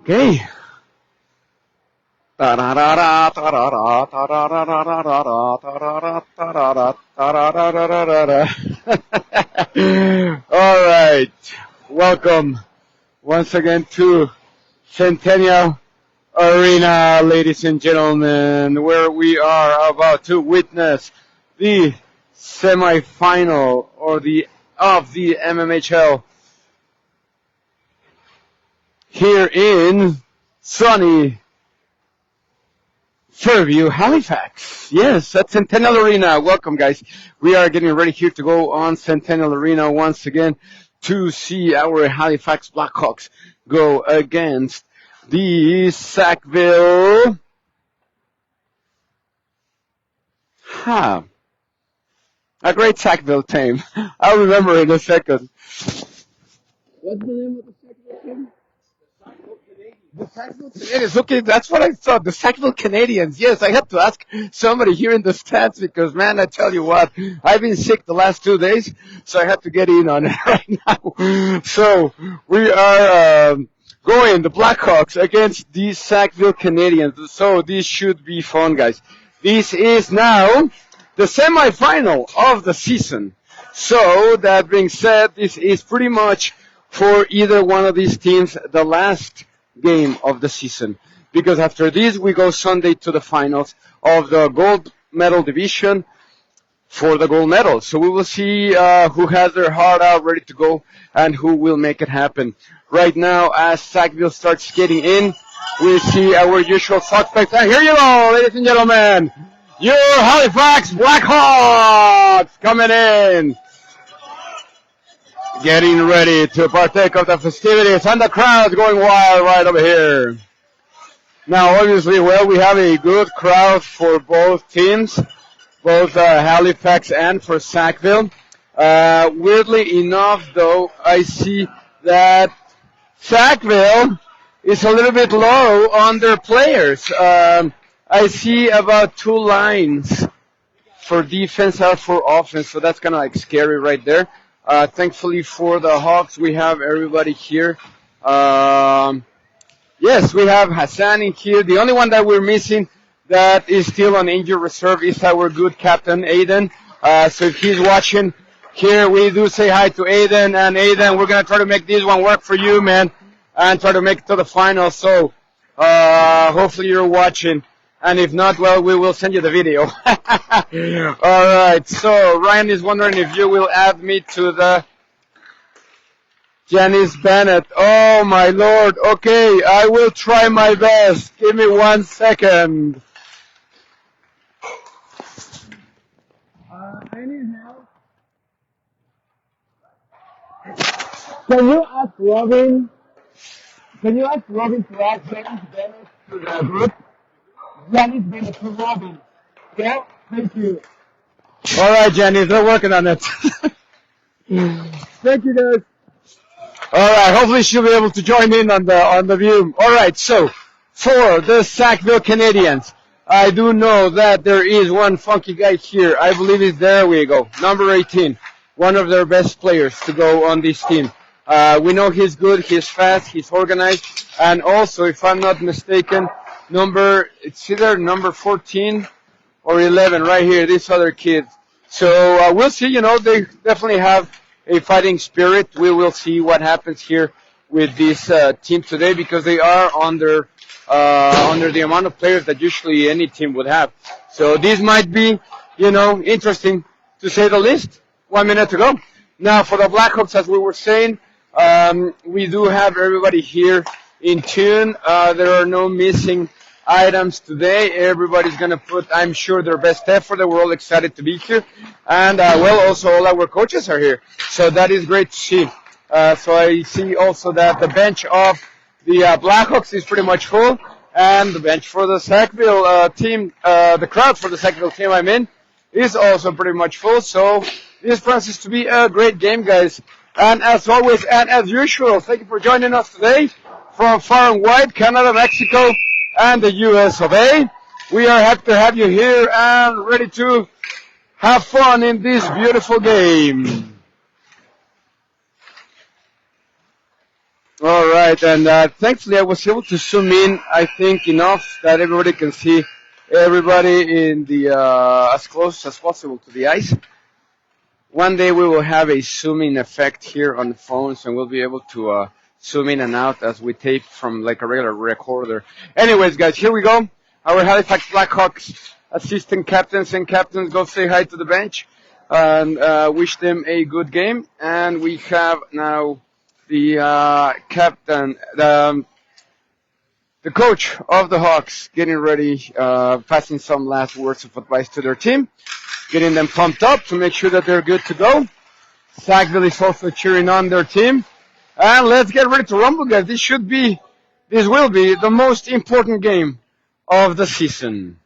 Okay. All right. Welcome once again to Centennial Arena, ladies and gentlemen, where we are about to witness the semifinal of the MMHL here in sunny Fairview, Halifax. Yes, at Centennial Arena. Welcome, guys. We are getting ready here to go on Centennial Arena once again to see our Halifax Blackhawks go against the Sackville. A great Sackville team. I'll remember in a second. What's the name of the Sackville team? The Sackville Canadiens. Okay, that's what I thought. The Sackville Canadiens. Yes, I had to ask somebody here in the stands because, man, I tell you what, I've been sick the last 2 days, so I had to get in on it right now. So we are going the Blackhawks against the Sackville Canadiens. So this should be fun, guys. This is now the semifinal of the season. So that being said, this is pretty much for either one of these teams the last game of the season, because after this we go Sunday to the finals of the gold medal division for the gold medal. So we will see who has their heart out ready to go and who will make it happen. Right now, as Sackville starts getting in, we see our usual suspects. And here you go, ladies and gentlemen, your Halifax Blackhawks coming in, getting ready to partake of the festivities, and the crowd's going wild right over here. Now, obviously, we have a good crowd for both teams, both Halifax and for Sackville. Weirdly enough, though, I see that Sackville is a little bit low on their players. I see about 2 lines for defense and for offense, so that's kind of like scary right there. Thankfully for the Hawks, we have everybody here. Yes, we have Hassan in here. The only one that we're missing that is still on injured reserve is our good captain, Aiden. So if he's watching here, we do say hi to Aiden. And Aiden, we're going to try to make this one work for you, man, and try to make it to the final. So hopefully you're watching. And if not, well, we will send you the video. All right. So Ryan is wondering if you will add me to the Janice Bennett. Oh, my Lord. Okay, I will try my best. Give me 1 second. I need help. Can you ask Robin? Can you ask Robin to add Janice Bennett to the group? Janice Bennett to Robin. Yeah? Thank you. All right, Janice, we're working on it. Thank you, guys. All right, hopefully she'll be able to join in on the view. All right, so for the Sackville Canadiens, I do know that there is one funky guy here. I believe it's there we go, number 18, one of their best players to go on this team. We know he's good, he's fast, he's organized, and also, if I'm not mistaken, it's either number 14 or 11 right here, this other kid. So we'll see, they definitely have a fighting spirit. We will see what happens here with this team today, because they are under the amount of players that usually any team would have. So this might be, interesting to say the least. 1 minute to go. Now for the Blackhawks, as we were saying, we do have everybody here in tune. There are no missing items today. Everybody's going to put, I'm sure, their best effort. We're all excited to be here. And, also all our coaches are here. So that is great to see. So I see also that the bench of the Blackhawks is pretty much full. And the bench for the Sackville team, the crowd for the Sackville team is also pretty much full. So this promises to be a great game, guys. And as always, and as usual, thank you for joining us today from far and wide, Canada, Mexico, and the US of A. We are happy to have you here and ready to have fun in this beautiful game. All right, and thankfully I was able to zoom in, I think, enough that everybody can see everybody in the as close as possible to the ice. One day we will have a zooming effect here on the phones, and we'll be able to zoom in and out as we tape from like a regular recorder. Anyways, guys, here we go. Our Halifax Blackhawks assistant captains and captains go say hi to the bench and wish them a good game. And we have now the captain, the coach of the Hawks, getting ready, passing some last words of advice to their team, getting them pumped up to make sure that they're good to go. Sackville is also cheering on their team. And let's get ready to rumble, guys. This will be the most important game of the season.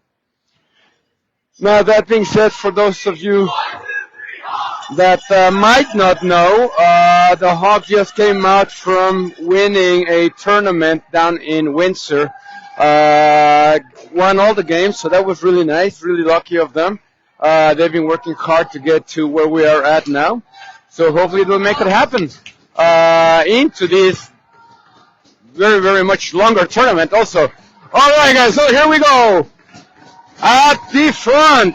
Now, that being said, for those of you that might not know, the Hawks just came out from winning a tournament down in Windsor. Won all the games, so that was really nice, really lucky of them. They've been working hard to get to where we are at now. So hopefully they'll make it happen into this very, very much longer tournament also. All right, guys, so here we go. At the front,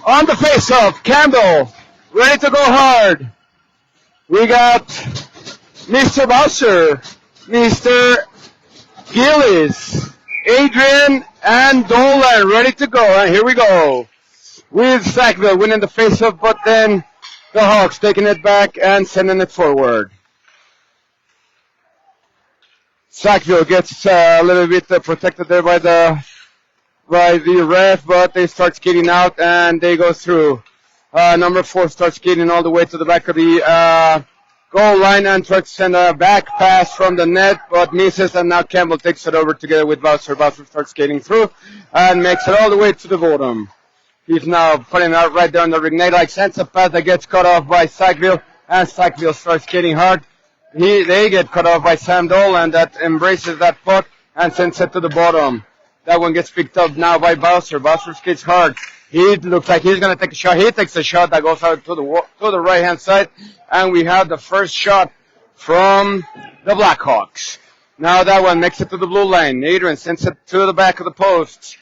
on the face-off, Campbell, ready to go hard. We got Mr. Bowser, Mr. Gillis, Adrian, and Dolan ready to go. And here we go. With Sackville winning the face-off, but then the Hawks taking it back and sending it forward. Sackville gets a little bit protected there by the ref, but they start skating out and they go through. Number 4 starts skating all the way to the back of the goal line and tries to send a back pass from the net, but misses, and now Campbell takes it over together with Bowser. Bowser starts skating through and makes it all the way to the bottom. He's now putting it out right there on the ring. Like sends a pass that gets cut off by Sackville, and Sackville starts skating hard. They get cut off by Sam Dolan that embraces that puck and sends it to the bottom. That one gets picked up now by Bowser. Bowser skates hard. He looks like he's going to take a shot. He takes a shot that goes out to the right-hand side, and we have the first shot from the Blackhawks. Now that one makes it to the blue line. Adrian sends it to the back of the post.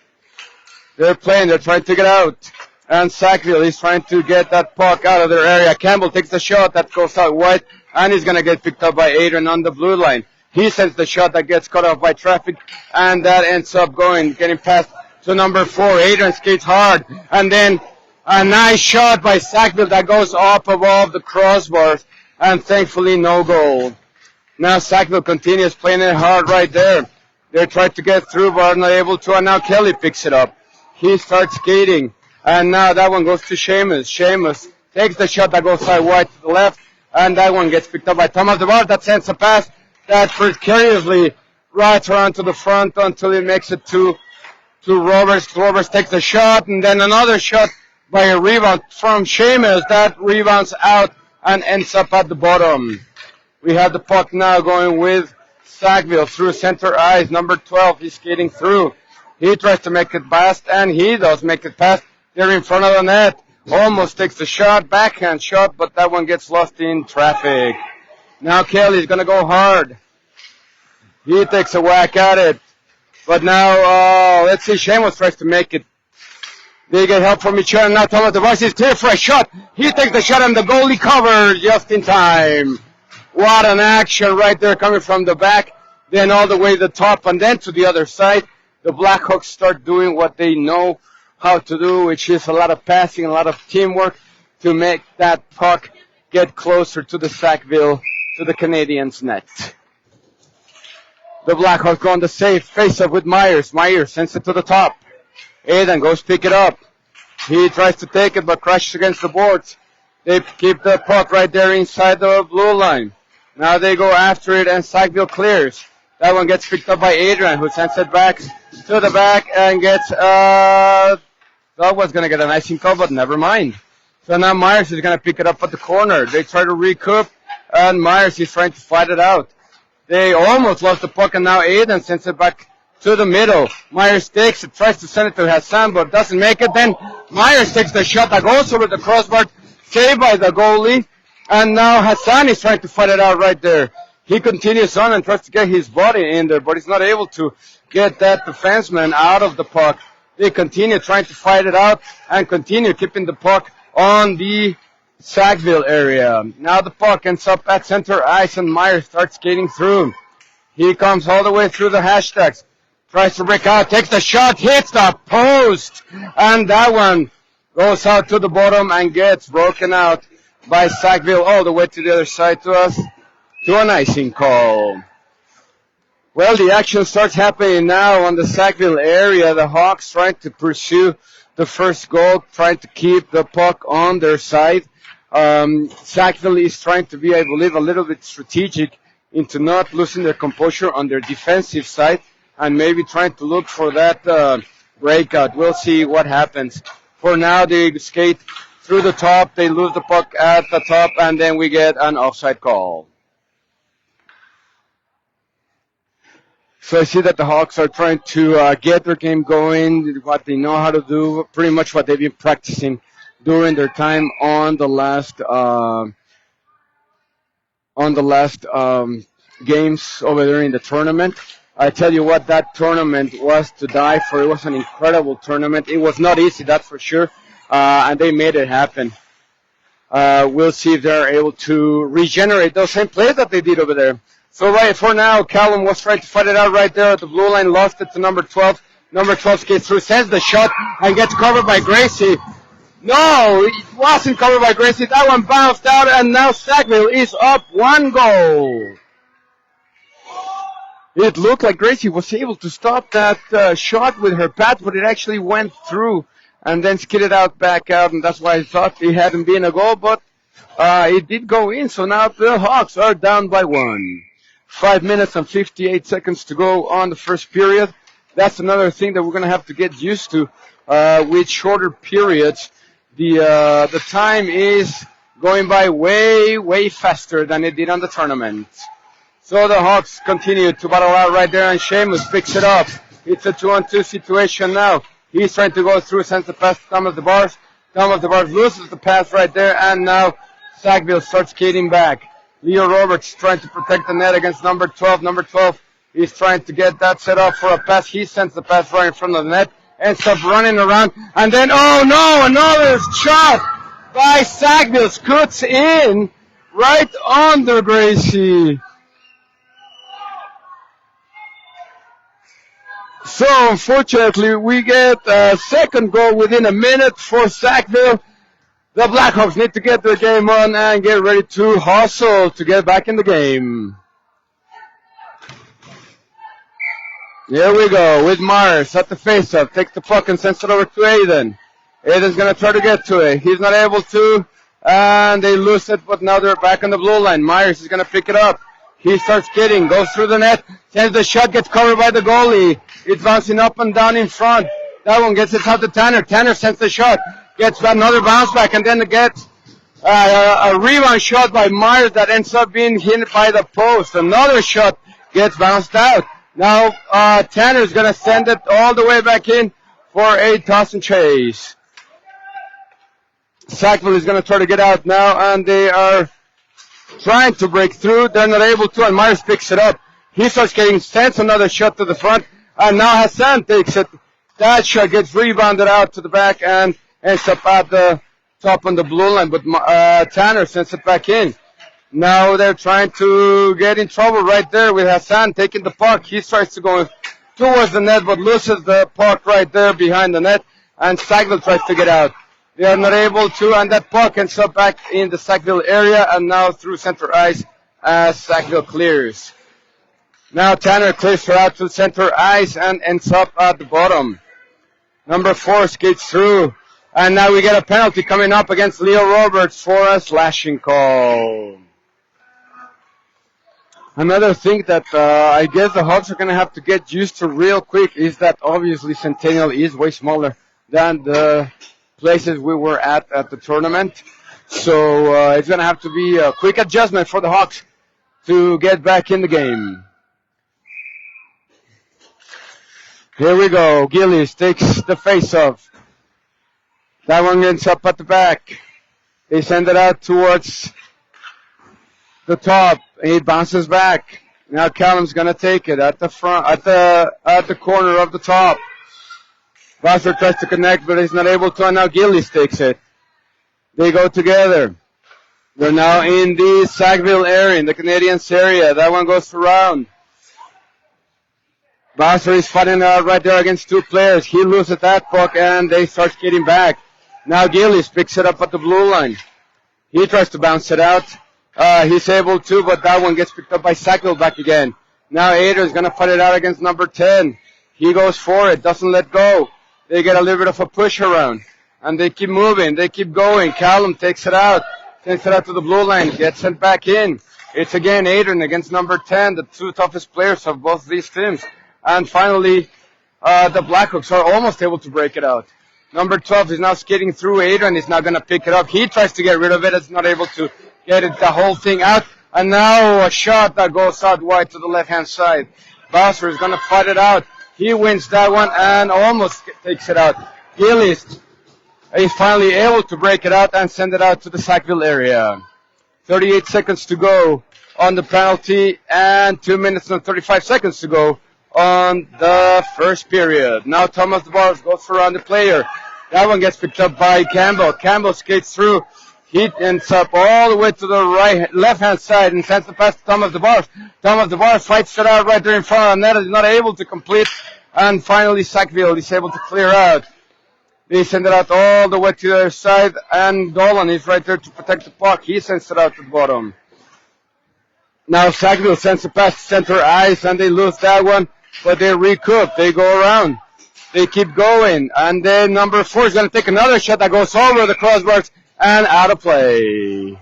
They're trying to get out. And Sackville is trying to get that puck out of their area. Campbell takes the shot that goes out wide, and he's going to get picked up by Adrian on the blue line. He sends the shot that gets cut off by traffic, and that ends up getting past to number 4. Adrian skates hard, and then a nice shot by Sackville that goes up above the crossbars, and thankfully no goal. Now Sackville continues playing it hard right there. They try to get through, but are not able to, and now Kelly picks it up. He starts skating, and now that one goes to Seamus. Seamus takes the shot that goes side wide to the left, and that one gets picked up by Thomas DeVar. That sends a pass that precariously rides around to the front until he makes it to Roberts. Roberts takes the shot, and then another shot by a rebound from Seamus. That rebounds out and ends up at the bottom. We have the puck now going with Sackville through center ice. Number 12, he's skating through. He tries to make it past, and he does make it past. They're in front of the net. Almost takes the shot, backhand shot, but that one gets lost in traffic. Now Kelly's going to go hard. He takes a whack at it. But now, let's see, Seamus tries to make it. They get help from each other. Now Thomas DeVars is clear for a shot. He takes the shot, and the goalie covers just in time. What an action right there coming from the back, then all the way to the top, and then to the other side. The Blackhawks start doing what they know how to do, which is a lot of passing, a lot of teamwork to make that puck get closer to the Sackville, to the Canadiens' net. The Blackhawks go on the safe face-up with Myers. Myers sends it to the top. Aidan goes pick it up. He tries to take it, but crashes against the boards. They keep the puck right there inside the blue line. Now they go after it, and Sackville clears. That one gets picked up by Adrian, who sends it back to the back and gets, that was going to get an icing call, but never mind. So now Myers is going to pick it up at the corner. They try to recoup, and Myers is trying to fight it out. They almost lost the puck, and now Aiden sends it back to the middle. Myers takes it, tries to send it to Hassan, but doesn't make it. Then Myers takes the shot that goes over the crossbar, saved by the goalie. And now Hassan is trying to fight it out right there. He continues on and tries to get his body in there, but he's not able to get that defenseman out of the puck. They continue trying to fight it out and continue keeping the puck on the Sackville area. Now the puck ends up at center ice and Myers starts skating through. He comes all the way through the hashtags. Tries to break out, takes the shot, hits the post, and that one goes out to the bottom and gets broken out by Sackville all the way to the other side to us, to an icing call. Well, the action starts happening now on the Sackville area. The Hawks trying to pursue the first goal, trying to keep the puck on their side. Sackville is trying to be, I believe, a little bit strategic into not losing their composure on their defensive side and maybe trying to look for that breakout. We'll see what happens. For now, they skate through the top. They lose the puck at the top, and then we get an offside call. So I see that the Hawks are trying to get their game going, what they know how to do, pretty much what they've been practicing during their time on the last games over there in the tournament. I tell you what, that tournament was to die for. It was an incredible tournament. It was not easy, that's for sure, and they made it happen. We'll see if they're able to regenerate those same plays that they did over there. So right for now, Callum was trying to fight it out right there at the blue line, lost it to number 12. Number 12 skates through, sends the shot, and gets covered by Gracie. No, it wasn't covered by Gracie. That one bounced out, and now Sackville is up 1 goal. It looked like Gracie was able to stop that shot with her bat, but it actually went through and then skidded out back out, and that's why I thought it hadn't been a goal, but it did go in. So now the Hawks are down by 1. 5 minutes and 58 seconds to go on the first period. That's another thing that we're going to have to get used to with shorter periods. The time is going by way faster than it did on the tournament. So the Hawks continue to battle out right there, and Seamus picks it up. It's a 2-on-2 situation now. He's trying to go through, sends the pass to Tom of the Bars. Tom of the Bars loses the pass right there, and now Sackville starts skating back. Leo Roberts trying to protect the net against number 12. Number 12 is trying to get that set up for a pass. He sends the pass right in front of the net, ends up running around, and then, oh no, another shot by Sackville. Scoots in right under Gracie. So, unfortunately, we get a second goal within a minute for Sackville. The Blackhawks need to get their game on and get ready to hustle to get back in the game. Here we go with Myers at the face-up. Takes the puck and sends it over to Aiden. Aiden's going to try to get to it. He's not able to, and they lose it, but now they're back on the blue line. Myers is going to pick it up. He starts kidding, goes through the net, sends the shot, gets covered by the goalie. It's bouncing up and down in front. That one gets it out to Tanner. Tanner sends the shot, gets another bounce back, and then gets a rebound shot by Myers that ends up being hit by the post. Another shot gets bounced out. Now Tanner's going to send it all the way back in for a toss and chase. Sackville is going to try to get out now, and they are trying to break through. They're not able to, and Myers picks it up. He starts getting sends another shot to the front, and now Hassan takes it. That shot gets rebounded out to the back and ends up at the top on the blue line, but Tanner sends it back in. Now they're trying to get in trouble right there with Hassan taking the puck. He tries to go towards the net, but loses the puck right there behind the net, and Sackville tries to get out. They are not able to, and that puck ends up back in the Sackville area, and now through center ice as Sackville clears. Now Tanner clears her out to center ice and ends up at the bottom. Number 4 skates through, and now we get a penalty coming up against Leo Roberts for a slashing call. Another thing that I guess the Hawks are going to have to get used to real quick is that obviously Centennial is way smaller than the places we were at the tournament. So it's going to have to be a quick adjustment for the Hawks to get back in the game. Here we go. Gillies takes the face-off. That one ends up at the back. They send it out towards the top. He bounces back. Now Callum's gonna take it at the front, at the corner of the top. Vassar tries to connect, but he's not able to, and now Gillies takes it. They go together. They're now in the Sackville area, in the Canadiens area. That one goes around. Vassar is fighting out right there against two players. He loses that puck, and they start skating back. Now Gillies picks it up at the blue line. He tries to bounce it out. He's able to, but that one gets picked up by Sackville back again. Now Adrian's going to fight it out against number 10. He goes for it, doesn't let go. They get a little bit of a push around, and they keep moving. They keep going. Callum takes it out to the blue line, gets sent back in. It's again Adrian against number 10, the two toughest players of both these teams. And finally, the Blackhawks are almost able to break it out. Number 12 is now skating through. Adrian is now going to pick it up. He tries to get rid of it. It's not able to get it, the whole thing out. And now a shot that goes out wide to the left-hand side. Vassar is going to fight it out. He wins that one and almost takes it out. Gillies is finally able to break it out and send it out to the Sackville area. 38 seconds to go on the penalty and 2 minutes and 35 seconds to go on the first period. Now Thomas DeBarros goes around the player. That one gets picked up by Campbell. Campbell skates through. He ends up all the way to the left-hand side and sends the pass to Thomas DeBarros. Thomas DeBarros fights it out right there in front of the net. Is not able to complete. And finally Sackville is able to clear out. They send it out all the way to the other side. And Dolan is right there to protect the puck. He sends it out to the bottom. Now Sackville sends the pass to center ice and they lose that one. But they recoup. They go around. They keep going. And then number 4 is going to take another shot that goes over the crossbars and out of play.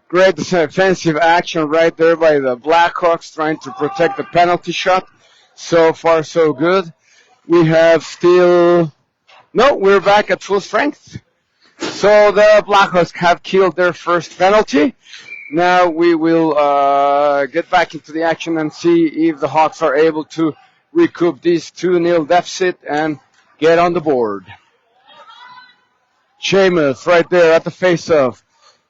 Great defensive action right there by the Blackhawks trying to protect the penalty shot. So far, so good. We have still... No, we're back at full strength. So the Blackhawks have killed their first penalty. Now we will get back into the action and see if the Hawks are able to recoup this 2-0 deficit and get on the board. Seamus right there at the face-off.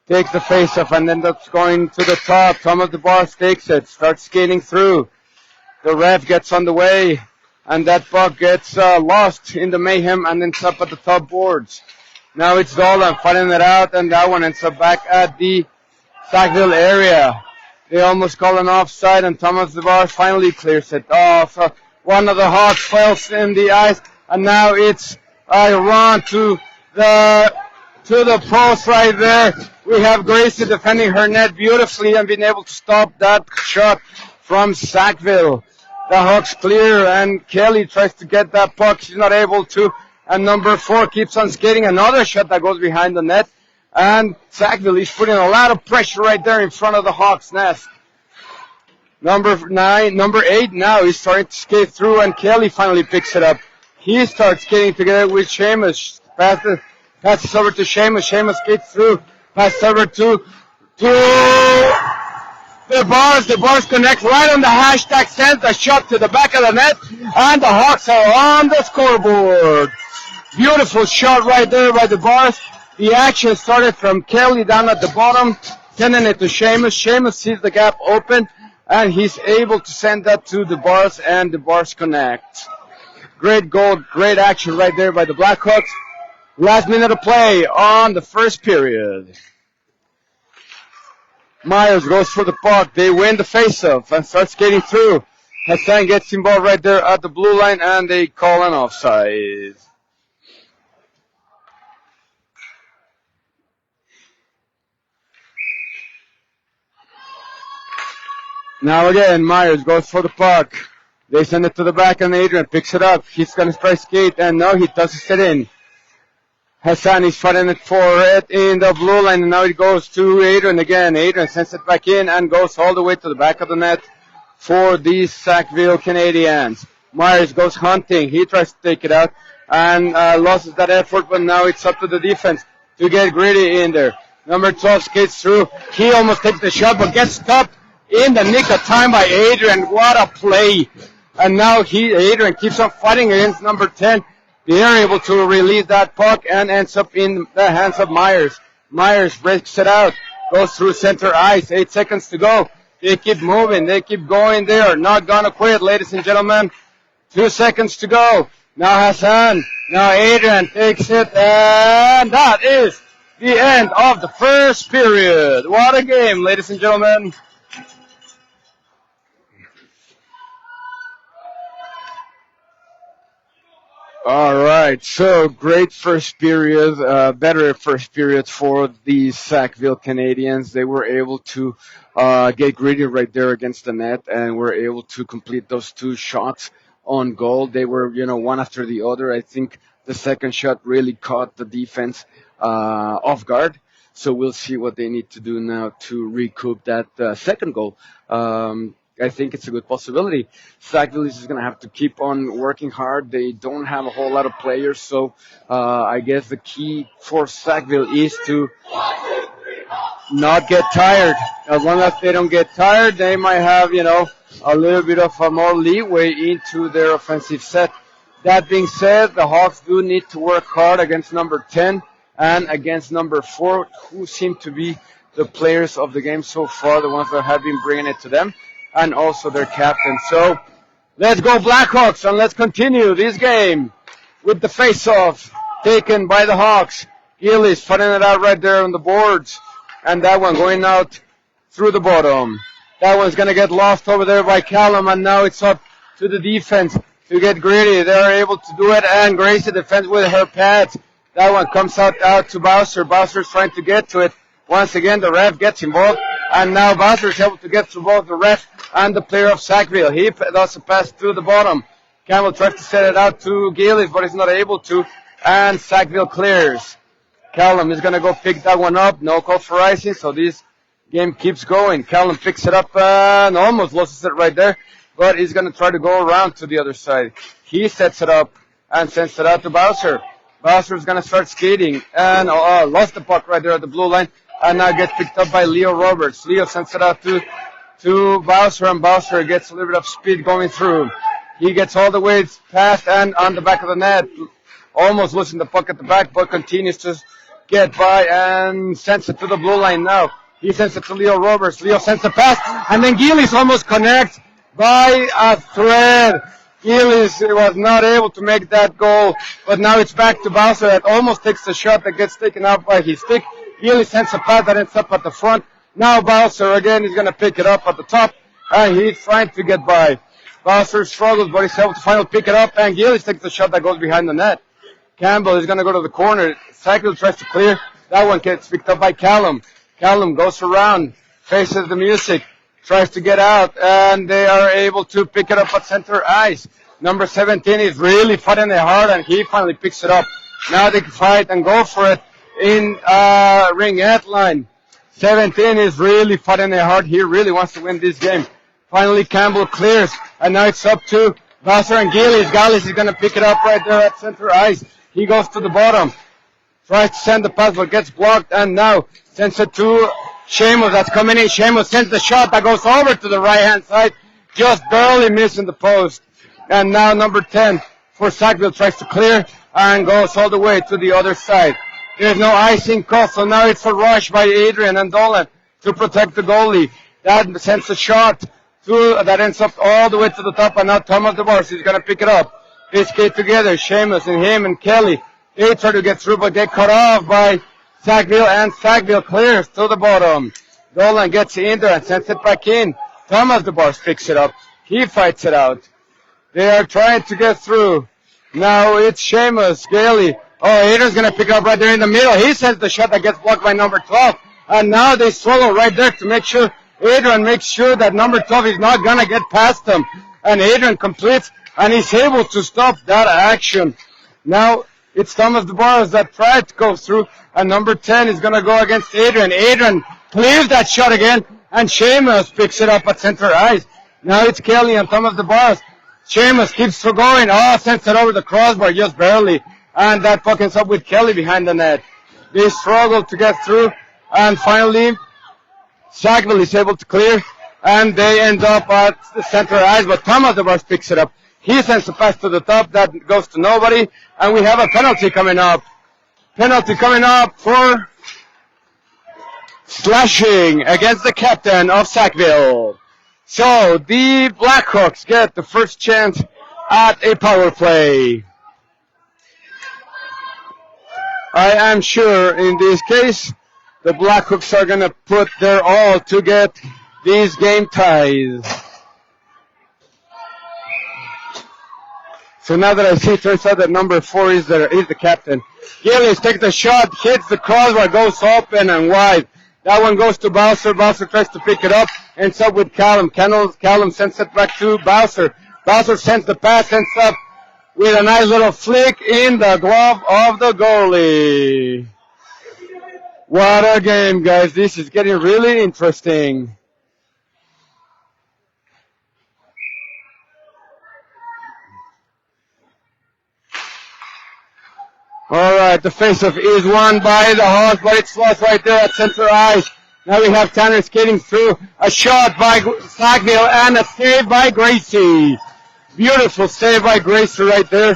Takes the face-off and ends up going to the top. Thomas DeBarros takes it, starts skating through. The ref gets on the way, and that puck gets lost in the mayhem and ends up at the top boards. Now it's Dolan fighting it out, and that one ends up back at the Sackville area. They almost call an offside, and Thomas DeBarros finally clears it off. One of the Hawks falls in the ice, and now it's a run to the post right there. We have Gracie defending her net beautifully and being able to stop that shot from Sackville. The Hawks clear, and Kelly tries to get that puck. She's not able to, and number 4 keeps on skating. Another shot that goes behind the net, and Sackville is putting a lot of pressure right there in front of the Hawks' nest. Number 8 now is starting to skate through, and Kelly finally picks it up. He starts skating together with Seamus. Passes over to Seamus. Seamus skates through. Passes over to the bars. The bars connect right on the hashtag. Sends a shot to the back of the net. And the Hawks are on the scoreboard. Beautiful shot right there by the bars. The action started from Kelly down at the bottom. Sending it to Seamus. Seamus sees the gap open. And he's able to send that to the bars. And the bars connect. Great goal. Great action right there by the Blackhawks. Last minute of play on the first period. Myers goes for the puck. They win the faceoff and start skating through. Hassan gets involved right there at the blue line, and they call an offside. Now again, Myers goes for the puck. They send it to the back, and Adrian picks it up. He's going to try skate, and no, he doesn't sit in. Hassan is fighting it for it in the blue line, and now it goes to Adrian again. Adrian sends it back in and goes all the way to the back of the net for the Sackville Canadiens. Myers goes hunting. He tries to take it out and loses that effort, but now it's up to the defense to get gritty in there. Number 12 skates through. He almost takes the shot, but gets stopped in the nick of time by Adrian. What a play. And now Adrian keeps on fighting against number 10. They are able to release that puck and ends up in the hands of Myers. Myers breaks it out. Goes through center ice. 8 seconds to go. They keep moving. They keep going. They are not going to quit, ladies and gentlemen. 2 seconds to go. Now Hassan. Now Adrian takes it. And that is the end of the first period. What a game, ladies and gentlemen. All right, so great first period, better first period for the Sackville Canadiens. They were able to get greedy right there against the net and were able to complete those 2 shots on goal. They were, one after the other. I think the second shot really caught the defense off guard. So we'll see what they need to do now to recoup that second goal. I think it's a good possibility. Sackville is just going to have to keep on working hard. They don't have a whole lot of players, so I guess the key for Sackville is to not get tired. As long as they don't get tired, they might have, a little bit of more leeway into their offensive set. That being said, the Hawks do need to work hard against number 10 and against number 4, who seem to be the players of the game so far, the ones that have been bringing it to them, and also their captain. So let's go Blackhawks, and let's continue this game with the face-off taken by the Hawks. Gillies fighting it out right there on the boards, and that one going out through the bottom. That one's going to get lost over there by Callum, and now it's up to the defense to get greedy. They're able to do it, and Gracie defends with her pads. That one comes out to Bowser. Bowser's trying to get to it. Once again, the ref gets involved, and now Bowser is able to get through both the ref and the player of Sackville. He does a pass through the bottom. Campbell tries to set it out to Gillies, but he's not able to, and Sackville clears. Callum is going to go pick that one up. No call for icing, so this game keeps going. Callum picks it up and almost loses it right there, but he's going to try to go around to the other side. He sets it up and sends it out to Bowser. Bowser is going to start skating and lost the puck right there at the blue line, and now gets picked up by Leo Roberts. Leo sends it out to Bowser, and Bowser gets a little bit of speed going through. He gets all the way past and on the back of the net, almost losing the puck at the back, but continues to get by and sends it to the blue line now. He sends it to Leo Roberts. Leo sends the pass, and then Gillies almost connects by a thread. Gillies was not able to make that goal, but now it's back to Bowser that almost takes the shot that gets taken out by his stick. Gillies sends a pass that ends up at the front. Now Bowser again is going to pick it up at the top, and he's trying to get by. Bowser struggles, but he's able to finally pick it up, and Gillies takes the shot that goes behind the net. Campbell is going to go to the corner. Sackville tries to clear. That one gets picked up by Callum. Callum goes around, faces the music, tries to get out, and they are able to pick it up at center ice. Number 17 is really fighting it hard, and he finally picks it up. Now they can fight and go for it in ring-at line. 17 is really fighting it hard. He really wants to win this game. Finally, Campbell clears, and now it's up to Bowser and Gillies. Gillies is going to pick it up right there at center ice. He goes to the bottom, tries to send the pass, but gets blocked, and now sends it to Seamus. That's coming in. Seamus sends the shot that goes over to the right-hand side, just barely missing the post. And now number 10 for Sackville tries to clear and goes all the way to the other side. There's no icing call, so now it's a rush by Adrian and Dolan to protect the goalie. That sends a shot that ends up all the way to the top, and now Thomas DeBars is going to pick it up. They skate together, Seamus and him and Kelly. They try to get through, but they cut off by Sackville, and Sackville clears to the bottom. Dolan gets in there and sends it back in. Thomas DeBars picks it up. He fights it out. They are trying to get through. Now it's Seamus, Gailey. Oh, Adrian's going to pick it up right there in the middle. He sends the shot that gets blocked by number 12. And now they struggle right there to make sure Adrian makes sure that number 12 is not going to get past them. And Adrian completes, and he's able to stop that action. Now it's Thomas DeBarros that tried to go through, and number 10 is going to go against Adrian. Adrian clears that shot again, and Seamus picks it up at center ice. Now it's Kelly and Thomas DeBarros. Seamus keeps going. Oh, sends it over the crossbar just barely. And that puck ends up with Kelly behind the net. They struggle to get through, and finally Sackville is able to clear, and they end up at the center ice, but Thomas DeBarros picks it up. He sends a pass to the top that goes to nobody, and we have a penalty coming up. Penalty coming up for slashing against the captain of Sackville. So the Blackhawks get the first chance at a power play. I am sure in this case the Blackhawks are going to put their all to get these game ties. So now that I see, it turns out that number 4 is the captain. Gillies takes the shot, hits the crossbar, goes open and wide. That one goes to Bowser. Bowser tries to pick it up, ends up with Callum. Callum sends it back to Bowser. Bowser sends the pass, ends up with a nice little flick in the glove of the goalie. What a game, guys. This is getting really interesting. All right, the faceoff is won by the Hawks, but it's lost right there at center ice. Now we have Tanner skating through. A shot by Sackville and a save by Gracie. Beautiful save by Gracie right there.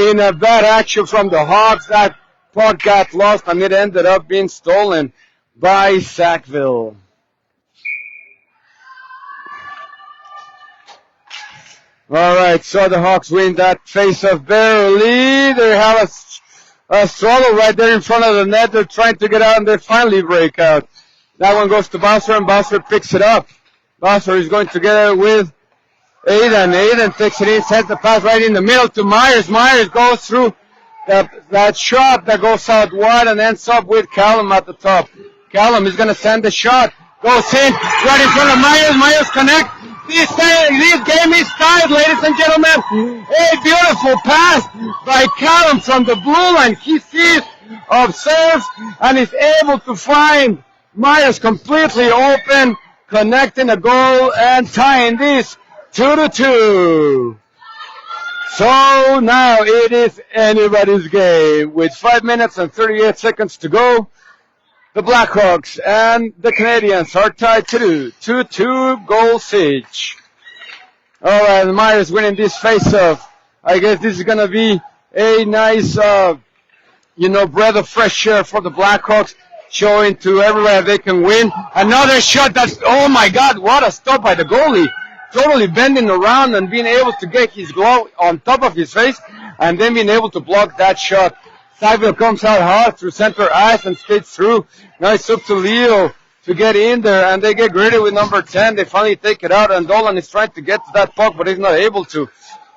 In a bad action from the Hawks, that puck got lost and it ended up being stolen by Sackville. All right, so the Hawks win that faceoff barely. They have a struggle right there in front of the net. They're trying to get out and they finally break out. That one goes to Bowser and Bowser picks it up. Bowser is going to get it with Aiden. Aiden takes it in, sends the pass right in the middle to Myers. Myers goes through that shot that goes out wide and ends up with Callum at the top. Callum is going to send the shot. Goes in, right in front of Myers. Myers connect. This game is tied, ladies and gentlemen. A beautiful pass by Callum from the blue line. He sees, observes, and is able to find Myers completely open, connecting a goal and tying this 2-2. So now it is anybody's game with 5 minutes and 38 seconds to go. The Blackhawks and the Canadiens are tied 2-2 goals each. All right, Myers winning this face-off. I guess this is going to be a nice, breath of fresh air for the Blackhawks, showing to everybody they can win. Another shot that's, oh my God, what a stop by the goalie. Totally bending around and being able to get his glove on top of his face and then being able to block that shot. Sackville comes out hard through center ice and skates through. Now it's up to Leo to get in there, and they get greedy with number 10. They finally take it out, and Dolan is trying to get to that puck, but he's not able to.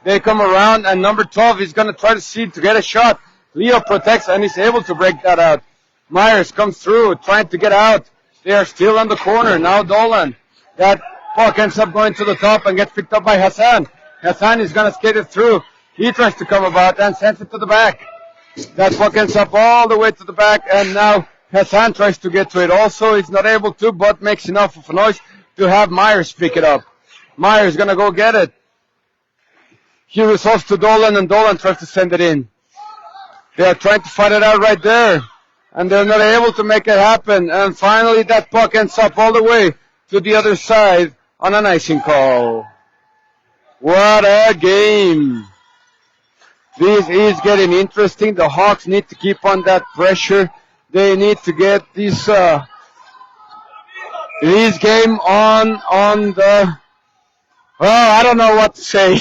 They come around, and number 12 is going to try to get a shot. Leo protects, and he's able to break that out. Myers comes through, trying to get out. They are still on the corner. Now Dolan. That puck ends up going to the top and gets picked up by Hassan. Hassan is going to skate it through. He tries to come about and sends it to the back. That puck ends up all the way to the back, and now Hassan tries to get to it also. He's not able to, but makes enough of a noise to have Myers pick it up. Myers going to go get it. He resolves to Dolan, and Dolan tries to send it in. They are trying to fight it out right there, and they're not able to make it happen. And finally, that puck ends up all the way to the other side on an icing call. What a game. This is getting interesting. The Hawks need to keep on that pressure. They need to get this game on the, I don't know what to say.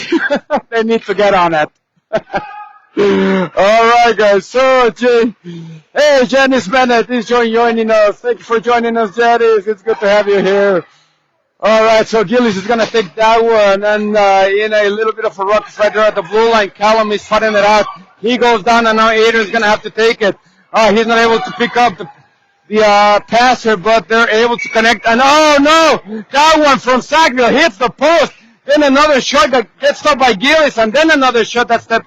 They need to get on it. All right, guys. So, Janice Bennett is joining us. Thank you for joining us, Janice. It's good to have you here. All right, so Gillies is going to take that one, and in a little bit of a ruckus right there at the blue line, Callum is fighting it out. He goes down, and now Adrian's going to have to take it. He's not able to pick up the passer, but they're able to connect. And oh no, that one from Sackville hits the post. Then another shot that gets stopped by Gillies, and then another shot that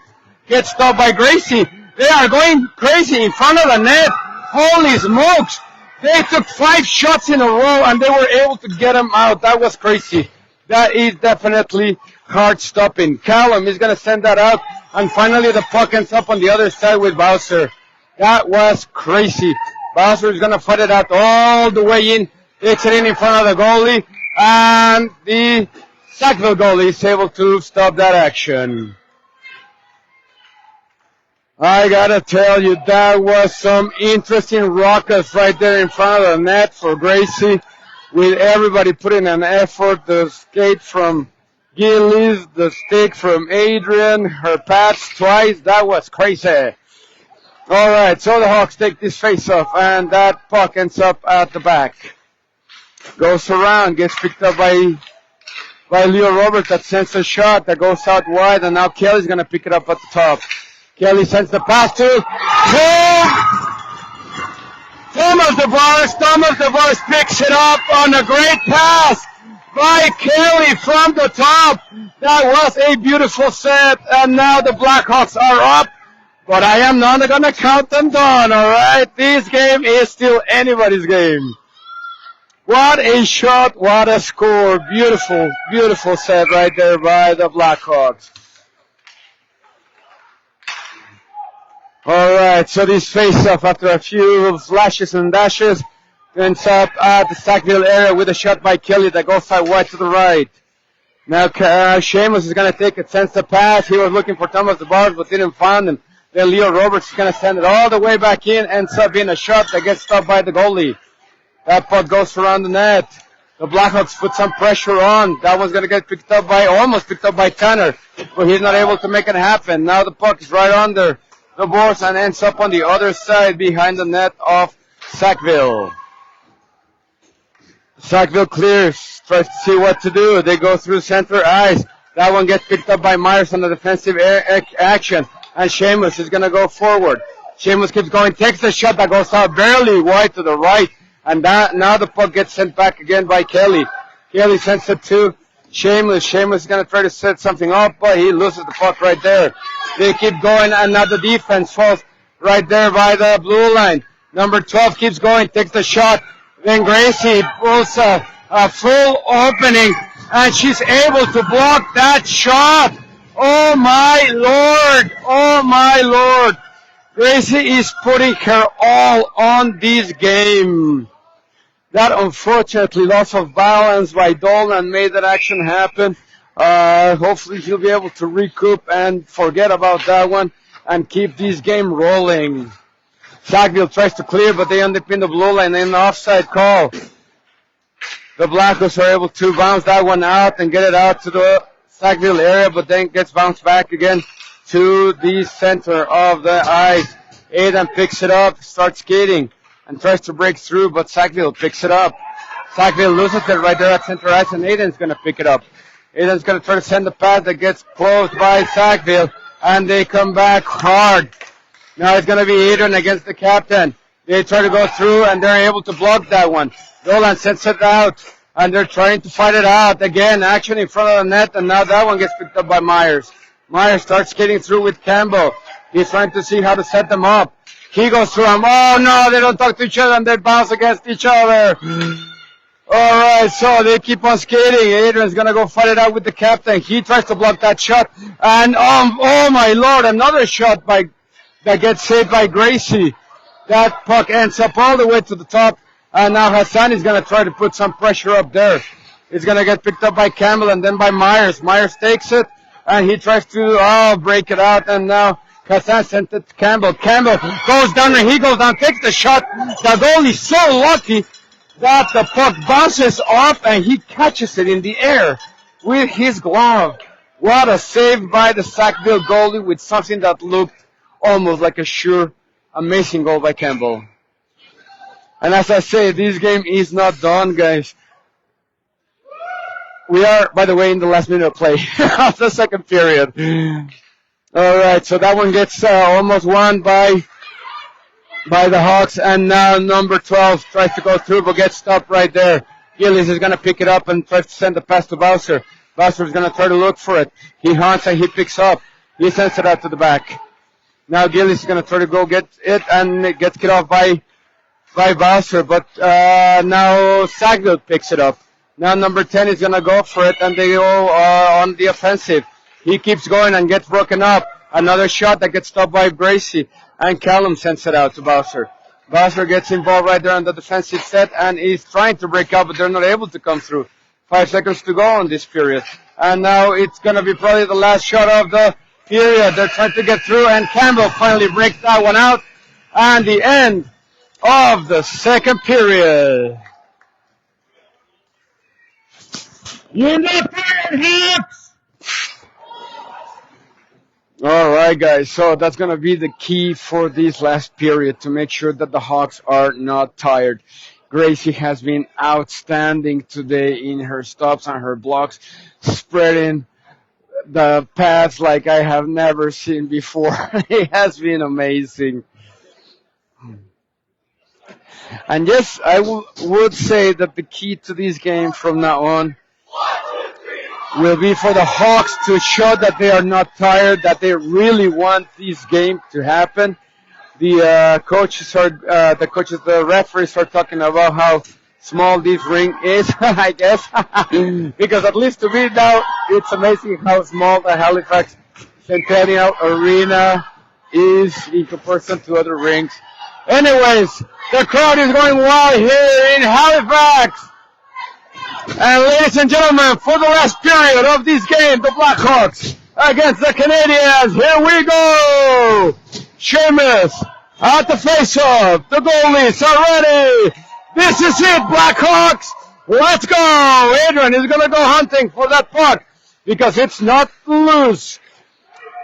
gets stopped by Gracie. They are going crazy in front of the net. Holy smokes. They took 5 shots in a row, and they were able to get them out. That was crazy. That is definitely hard stopping. Callum is going to send that out, and finally the puck ends up on the other side with Bowser. That was crazy. Bowser is going to fight it out all the way in. Takes it in front of the goalie, and the Sackville goalie is able to stop that action. I gotta tell you, that was some interesting rockets right there in front of the net for Gracie, with everybody putting an effort. The skate from Gillies, the stick from Adrian, her pads twice. That was crazy. All right, so the Hawks take this face-off, and that puck ends up at the back. Goes around, gets picked up by Leo Roberts. That sends a shot that goes out wide, and now Kelly's going to pick it up at the top. Kelly sends the pass to Thomas DeVos. Thomas DeVos picks it up on a great pass by Kelly from the top. That was a beautiful set, and now the Blackhawks are up. But I am not going to count them down, all right? This game is still anybody's game. What a shot, what a score. Beautiful, beautiful set right there by the Blackhawks. All right, so this face-off after a few flashes and dashes ends up at the Sackville area with a shot by Kelly that goes out wide to the right. Now Seamus is going to take it, sends the pass. He was looking for Thomas DeVos but didn't find him. Then Leo Roberts is going to send it all the way back in, ends up being a shot that gets stopped by the goalie. That puck goes around the net. The Blackhawks put some pressure on. That was going to get almost picked up by Tanner, but he's not able to make it happen. Now the puck is right under the boards and ends up on the other side behind the net of Sackville. Sackville clears, tries to see what to do. They go through center ice. That one gets picked up by Myers on the defensive action, and Seamus is going to go forward. Seamus keeps going, takes the shot that goes out barely wide to the right, and now the puck gets sent back again by Kelly. Kelly sends it to Seamus. Seamus is going to try to set something up, but he loses the puck right there. They keep going, and now the defense falls right there by the blue line. Number 12 keeps going, takes the shot. Then Gracie pulls a full opening, and she's able to block that shot. Oh, my Lord. Oh, my Lord. Gracie is putting her all on this game. That, unfortunately, loss of balance by Dolan made that action happen. Hopefully he'll be able to recoup and forget about that one and keep this game rolling. Sackville tries to clear, but they end up in the blue line in the offside call. The Blackhawks are able to bounce that one out and get it out to the Sackville area, but then gets bounced back again to the center of the ice. Aidan picks it up, starts skating, and tries to break through, but Sackville picks it up. Sackville loses it right there at center ice, and Aidan's going to pick it up. Aidan's going to try to send the pass that gets closed by Sackville, and they come back hard. Now it's going to be Adrian against the captain. They try to go through, and they're able to block that one. Dolan sends it out, and they're trying to fight it out. Again, action in front of the net, and now that one gets picked up by Myers. Myers starts skating through with Campbell. He's trying to see how to set them up. He goes through them. Oh, no, they don't talk to each other, and they bounce against each other. All right, so they keep on skating. Adrian's going to go fight it out with the captain. He tries to block that shot, and oh, my Lord, another shot that gets saved by Gracie. That puck ends up all the way to the top, and now Hassan is going to try to put some pressure up there. It's going to get picked up by Campbell and then by Myers. Myers takes it, and he tries to break it out, and now Hassan sent it to Campbell. Campbell goes down, and he goes down, takes the shot. The goalie's so lucky that the puck bounces off, and he catches it in the air with his glove. What a save by the Sackville goalie with something that looked almost like a sure, amazing goal by Campbell. And as I say, this game is not done, guys. We are, by the way, in the last minute of play of the second period. All right, so that one gets almost won by the Hawks, and now number 12 tries to go through, but gets stopped right there. Gillies is going to pick it up and tries to send the pass to Bowser. Bowser is going to try to look for it. He hunts and he picks up. He sends it out to the back. Now Gillies is going to try to go get it, and it gets cut off by Bowser, but now Sackville picks it up. Now number 10 is going to go for it, and they go on the offensive. He keeps going and gets broken up. Another shot that gets stopped by Gracie, and Callum sends it out to Bowser. Bowser gets involved right there on the defensive set, and he's trying to break out, but they're not able to come through. 5 seconds to go on this period. And now it's going to be probably the last shot of the period. They're trying to get through, and Campbell finally breaks that one out. And the end of the second period. You're not tired, Hawks! All right, guys. So that's going to be the key for this last period to make sure that the Hawks are not tired. Gracie has been outstanding today in her stops and her blocks, spreading the pass like I have never seen before. It has been amazing. And yes, I would say that the key to this game from now on will be for the Hawks to show that they are not tired, that they really want this game to happen. The the referees are talking about how small this ring is, I guess, because at least to me now, it's amazing how small the Halifax Centennial Arena is in comparison to other rings. Anyways, the crowd is going wild here in Halifax. And ladies and gentlemen, for the last period of this game, the Blackhawks against the Canadiens, here we go! Seamus at the face-off. The goalies are ready. This is it, Blackhawks. Let's go. Adrian is going to go hunting for that puck because it's not loose.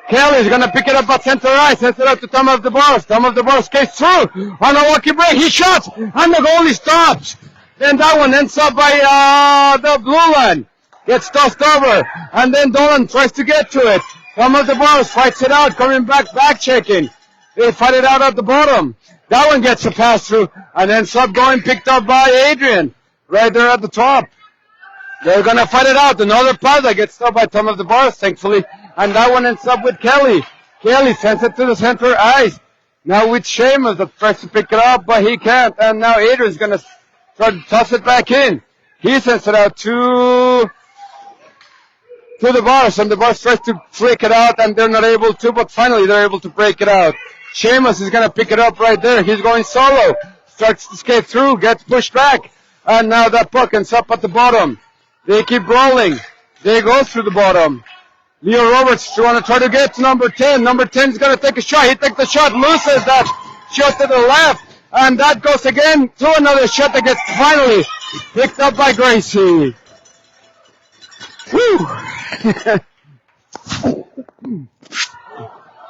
Kelly's going to pick it up at center ice, sends it out to Tom of the Boss. Tom of the Boss skates through on a walkie break. He shots, and the goalie stops. Then that one ends up by the blue line. Gets tossed over, and then Dolan tries to get to it. Tom of the Boss fights it out, coming back checking. They fight it out at the bottom. That one gets a pass through, and ends up going picked up by Adrian right there at the top. They're going to fight it out. Another pass that gets stopped by Tom of the Boss, thankfully. And that one ends up with Kelly. Kelly sends it to the center ice. Now with Seamus that tries to pick it up, but he can't. And now Adrian's going to try to toss it back in. He sends it out to the Boss, and the Boss tries to flick it out, and they're not able to, but finally they're able to break it out. Seamus is going to pick it up right there. He's going solo. Starts to skate through, gets pushed back, and now that puck ends up at the bottom. They keep rolling. They go through the bottom. Leo Roberts want to try to get to number 10. Number 10 is going to take a shot. He takes the shot, loses that shot to the left, and that goes again to another shot that gets finally picked up by Gracie. Whew.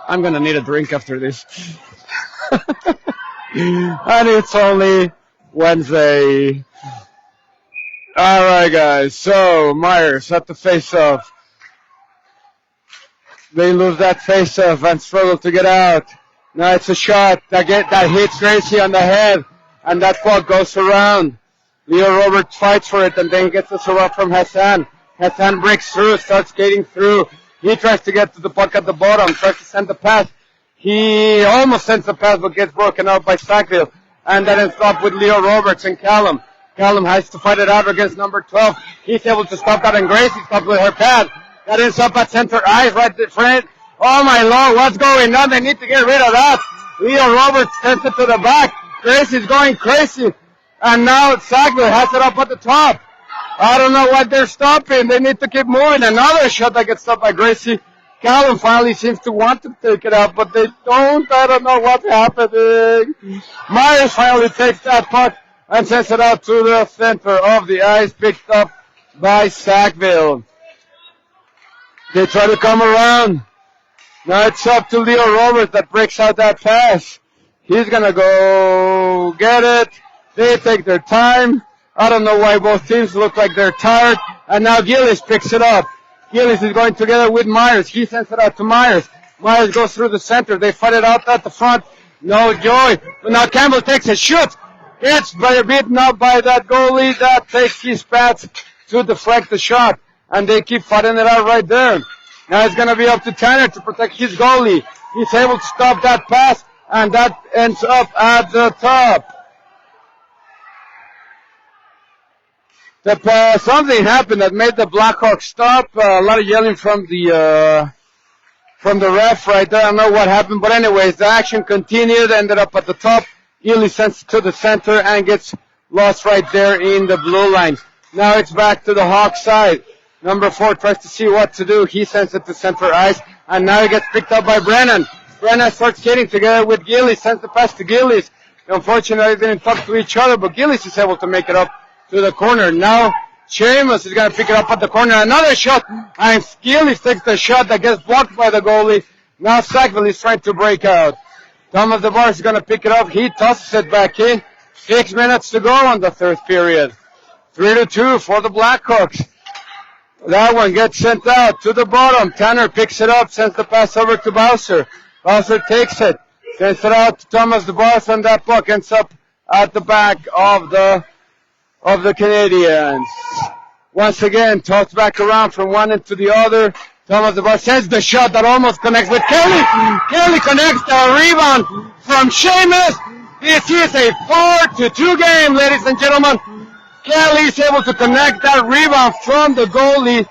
I'm going to need a drink after this. And it's only Wednesday. All right, guys. So, Myers at the face-off. They lose that face-off and struggle to get out. Now it's a shot that hits Gracie on the head, and that puck goes around. Leo Roberts fights for it, and then he gets a surround from Hassan. Hassan breaks through, starts skating through. He tries to get to the puck at the bottom, tries to send the pass. He almost sends the pass, but gets broken out by Sackville. And that ends up with Leo Roberts and Callum. Callum has to fight it out against number 12. He's able to stop that, and Gracie stops with her pass. That ends up at center ice right in front. Oh, my Lord, what's going on? They need to get rid of that. Leo Roberts sends it to the back. Gracie's going crazy. And now Sackville has it up at the top. I don't know what they're stopping. They need to keep moving. Another shot that gets stopped by Gracie. Callum finally seems to want to take it out, but they don't. I don't know what's happening. Myers finally takes that puck and sends it out to the center of the ice, picked up by Sackville. They try to come around. Now it's up to Leo Roberts that breaks out that pass. He's going to go get it. They take their time. I don't know why both teams look like they're tired. And now Gillis picks it up. Gillis is going together with Myers. He sends it out to Myers. Myers goes through the center. They fight it out at the front. No joy. But now Campbell takes a shoot. Gets beaten up by that goalie. That takes his pads to deflect the shot. And they keep fighting it out right there. Now it's going to be up to Tanner to protect his goalie. He's able to stop that pass. And that ends up at the top. Something happened that made the Blackhawks stop. A lot of yelling from the ref right there. I don't know what happened, but anyways, the action continued. Ended up at the top. Ely sends it to the center and gets lost right there in the blue line. Now it's back to the Hawks side. Number 4 tries to see what to do. He sends it to center ice. And now he gets picked up by Brennan. Brennan starts skating together with Gillies, sends the pass to Gillies. Unfortunately, they didn't talk to each other, but Gillies is able to make it up to the corner. Now, Seamus is going to pick it up at the corner. Another shot, and Gillies takes the shot that gets blocked by the goalie. Now Sackville is trying to break out. Thomas DeBar is going to pick it up. He tosses it back in. 6 minutes to go on the third period. 3-2 for the Blackhawks. That one gets sent out to the bottom. Tanner picks it up, sends the pass over to Bowser. Bowser takes it, sends it out to Thomas DeBar, and that puck ends up at the back of the Canadiens. Once again, tossed back around from one end to the other. Thomas DeBar sends the shot that almost connects with Kelly. Kelly connects the rebound from Seamus. This is a 4-2 game, ladies and gentlemen. Kelly is able to connect that rebound from the goalie.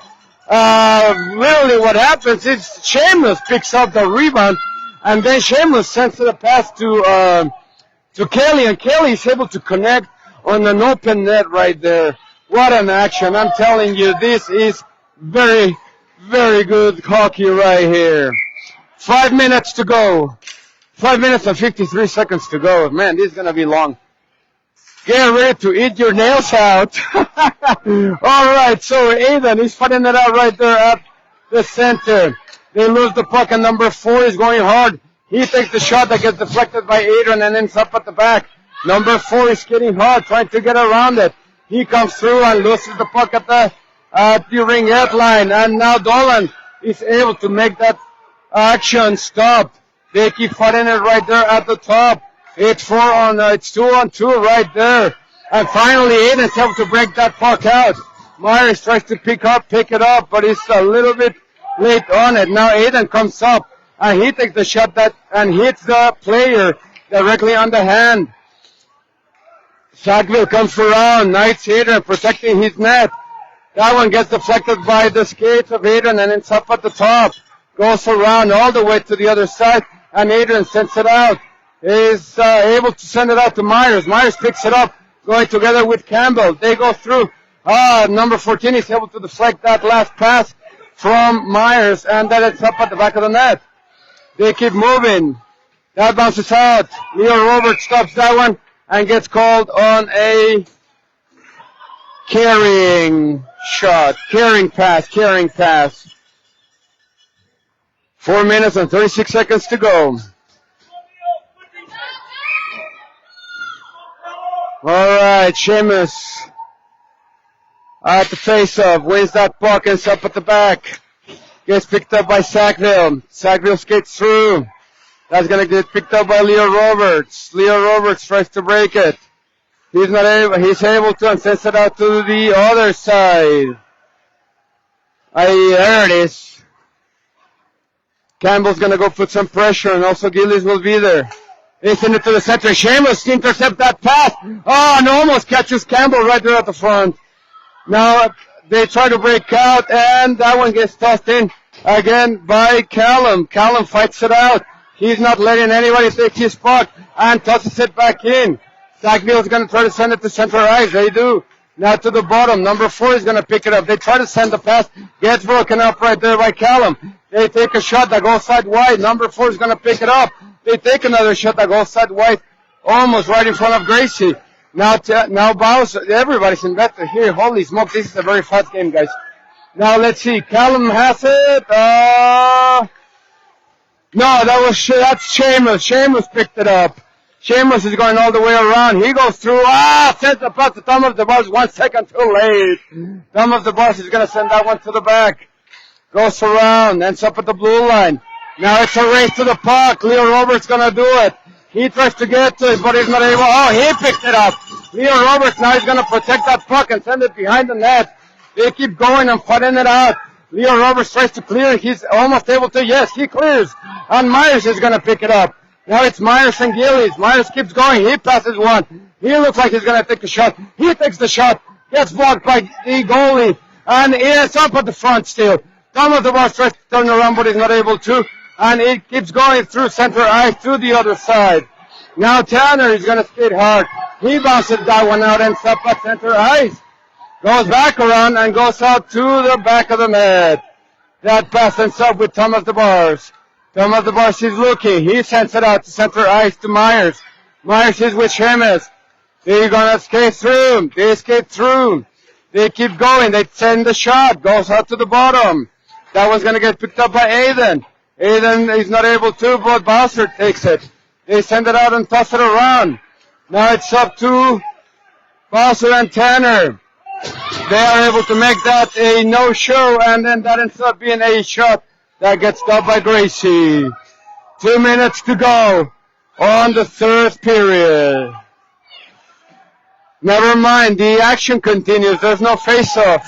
Literally what happens is Seamus picks up the rebound, and then Seamus sends the pass to Kelly, and Kelly is able to connect on an open net right there. What an action. I'm telling you, this is very, very good hockey right here. 5 minutes to go. 5 minutes and 53 seconds to go. Man, this is going to be long. Get ready to eat your nails out. All right, so Aiden is fighting it out right there at the center. They lose the puck, and number 4 is going hard. He takes the shot that gets deflected by Adrian and ends up at the back. Number 4 is getting hard, trying to get around it. He comes through and loses the puck at the ringette line. And now Dolan is able to make that action stop. They keep fighting it right there at the top. It's 2-on-2 right there. And finally, Aiden's able to break that puck out. Myers tries to pick it up, but he's a little bit late on it. Now Aiden comes up, and he takes the shot and hits the player directly on the hand. Sackville comes around. Nice Aiden protecting his net. That one gets deflected by the skates of Aiden and ends up at the top. Goes around all the way to the other side, and Aiden sends it out. Is able to send it out to Myers. Myers picks it up, going together with Campbell. They go through. Number 14 is able to deflect that last pass from Myers, and then it's up at the back of the net. They keep moving. That bounces out. Leo Roberts stops that one and gets called on a carrying pass. 4 minutes and 36 seconds to go. All right, Seamus at the face-off, wins that puck, ends up at the back. Gets picked up by Sackville. Sackville skates through. That's going to get picked up by Leo Roberts. Leo Roberts tries to break it. He's able to, and sends it out to the other side. There it is. Campbell's going to go put some pressure, and also Gillies will be there. They send it to the center. Seamus intercept that pass. And almost catches Campbell right there at the front. Now they try to break out, and that one gets tossed in again by Callum. Callum fights it out. He's not letting anybody take his puck and tosses it back in. Sackville is going to try to send it to center ice. They do. Now to the bottom. Number 4 is going to pick it up. They try to send the pass. Gets broken up right there by Callum. They take a shot that goes side wide. Number 4 is going to pick it up. They take another shot that goes side wide, almost right in front of Gracie. Now Bowser, everybody's invested here. Holy smoke, this is a very fast game, guys. Now let's see. Callum has it. No, that's Seamus. Seamus picked it up. Seamus is going all the way around. He goes through. Sends the pass to Thomas DeBars 1 second too late. Thomas DeBars is going to send that one to the back. Goes around, ends up at the blue line. Now it's a race to the puck. Leo Roberts going to do it. He tries to get to it, but he's not able. He picked it up. Leo Roberts now is going to protect that puck and send it behind the net. They keep going and fighting it out. Leo Roberts tries to clear. He's almost able to. Yes, he clears. And Myers is going to pick it up. Now it's Myers and Gillies. Myers keeps going. He passes one. He looks like he's going to take a shot. He takes the shot. Gets blocked by the goalie. And it's up at the front still. Thomas DeBar tries to turn around, but he's not able to. And it keeps going through center ice to the other side. Now Tanner is going to skate hard. He bounces that one out and ends up at center ice. Goes back around and goes out to the back of the net. That pass ends up with Thomas DeBars. Thomas DeBars is looking. He sends it out to center ice to Myers. Myers is with Sheamus. They're gonna skate through. They skate through. They keep going. They send the shot. Goes out to the bottom. That one's gonna get picked up by Aiden. Aiden is not able to, but Bowser takes it. They send it out and toss it around. Now it's up to Bowser and Tanner. They are able to make that a no-show, and then that ends up being a shot that gets stopped by Gracie. 2 minutes to go on the third period. Never mind, the action continues. There's no face-off.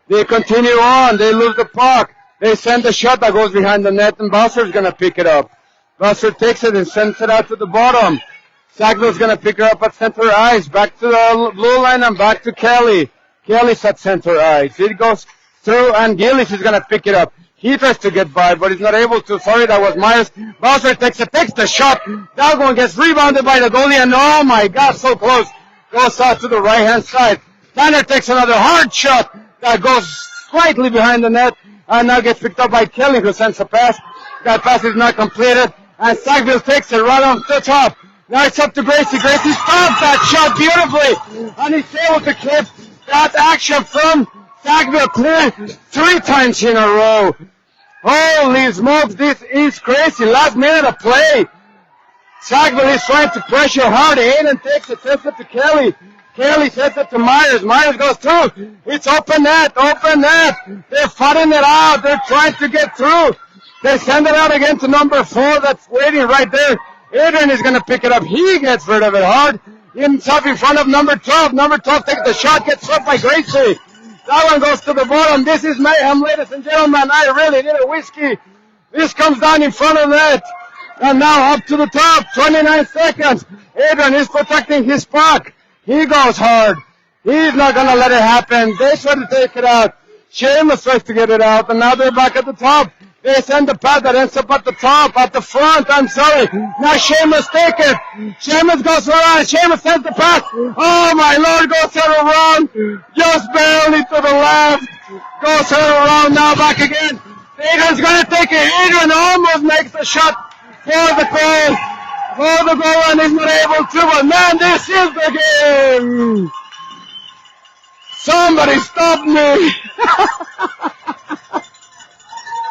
They continue on. They lose the puck. They send a shot that goes behind the net, and Bowser's going to pick it up. Bowser takes it and sends it out to the bottom. Sackville's going to pick her up at center ice. Back to the blue line and back to Kelly. Kelly's at center ice. It goes through, and Gillis is going to pick it up. He tries to get by, but he's not able to. Sorry, that was Myers. Bowser takes the shot. That one gets rebounded by the goalie, and oh my God, so close. Goes out to the right-hand side. Tanner takes another hard shot that goes slightly behind the net, and now gets picked up by Kelly, who sends a pass. That pass is not completed, and Sackville takes it right on the top. Now it's up to Gracie. Gracie stops that shot beautifully, and he's able to clip that action from Sackville clear 3 times in a row. Holy smokes, this is crazy. Last minute of play. Sackville is trying to pressure hard. Aiden takes it, sends it to Kelly. Kelly sends it to Myers. Myers goes through. It's open net, open net. They're fighting it out. They're trying to get through. They send it out again to number 4 that's waiting right there. Adrian is going to pick it up. He gets rid of it hard. Ends up in front of number 12. Number 12 takes the shot, gets swept by Gracie. That one goes to the bottom. This is mayhem, ladies and gentlemen. I really need a whiskey. This comes down in front of net. And now up to the top. 29 seconds. Adrian is protecting his puck. He goes hard. He's not going to let it happen. They try to take it out. Sheamus tries to get it out. And now they're back at the top. They send the pass that ends up at the top, at the front, I'm sorry. Now Sheamus take it. Sheamus goes around. Sheamus sends the pass. Oh my Lord, goes her around. Just barely to the left. Goes her around, now back again. Adrian's going to take it. Adrian almost makes the shot for the goal. For the goal, and he's not able to. But man, this is the game. Somebody stop me.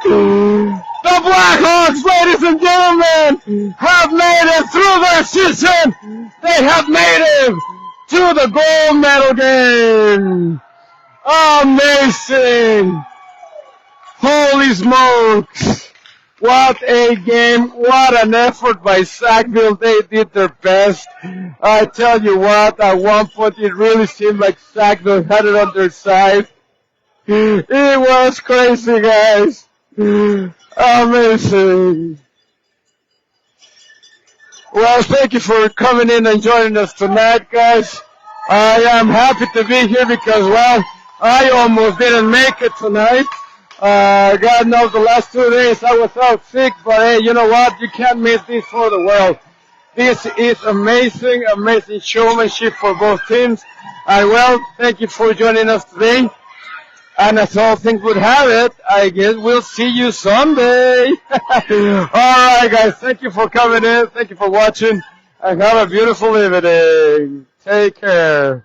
The Blackhawks, ladies and gentlemen, have made it through their season. They have made it to the gold medal game. Amazing. Holy smokes. What a game. What an effort by Sackville. They did their best. I tell you what, at one point it really seemed like Sackville had it on their side. It was crazy, guys. Amazing. Well, thank you for coming in and joining us tonight, guys. I am happy to be here because, well, I almost didn't make it tonight. God knows the last 2 days I was out sick, but hey, you know what? You can't miss this for the world. This is amazing, amazing showmanship for both teams. And well, thank you for joining us today. And as all things would have it, I guess we'll see you Sunday. Alright guys, thank you for coming in, thank you for watching, and have a beautiful evening. Take care.